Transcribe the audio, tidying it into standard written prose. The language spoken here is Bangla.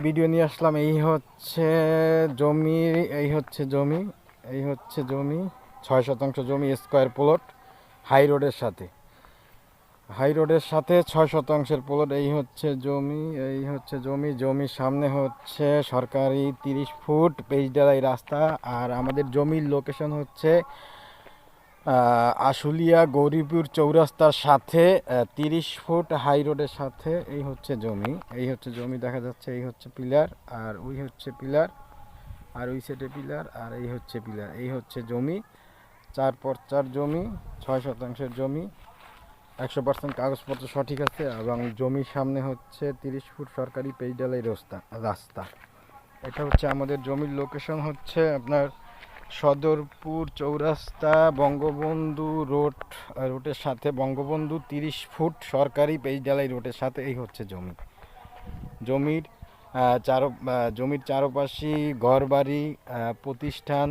ভিডিও নিয়ে আসলাম। এই হচ্ছে জমি, এই হচ্ছে জমি, এই হচ্ছে জমি 6 শতাংশ জমি, স্কোয়ার প্লট, হাই রোডের সাথে, হাই রোডের সাথে 6 শতাংশের প্লট। এই হচ্ছে জমি, এই হচ্ছে জমি। জমির সামনে হচ্ছে সরকারি 30 ফুট পেজ ঢালাই রাস্তা। আর আমাদের জমির লোকেশন হচ্ছে আশুলিয়া গৌরীপুর চৌরাস্তার সাথে 30 ফুট হাই রোডের সাথে। এই হচ্ছে জমি, এই হচ্ছে জমি দেখা যাচ্ছে। এই হচ্ছে পিলার, আর ওই হচ্ছে পিলার, আর ওই সাইডে পিলার, আর এই হচ্ছে পিলার। এই হচ্ছে জমি, 4x4 জমি, 6 শতাংশের জমি, 100% কাগজপত্র সঠিক আছে। এবং জমির সামনে হচ্ছে 30 ফুট সরকারি পেজ ঢালাই রাস্তা। এটা হচ্ছে আমাদের জমির লোকেশন, হচ্ছে আপনার সদরপুর চৌরাস্তা বঙ্গবন্ধু রোডের সাথে, বঙ্গবন্ধু 30 ফুট সরকারি পেজ ঢালাই রোডের সাথে। এই হচ্ছে জমি। জমির জমির চারপাশে ঘরবাড়ি, প্রতিষ্ঠান,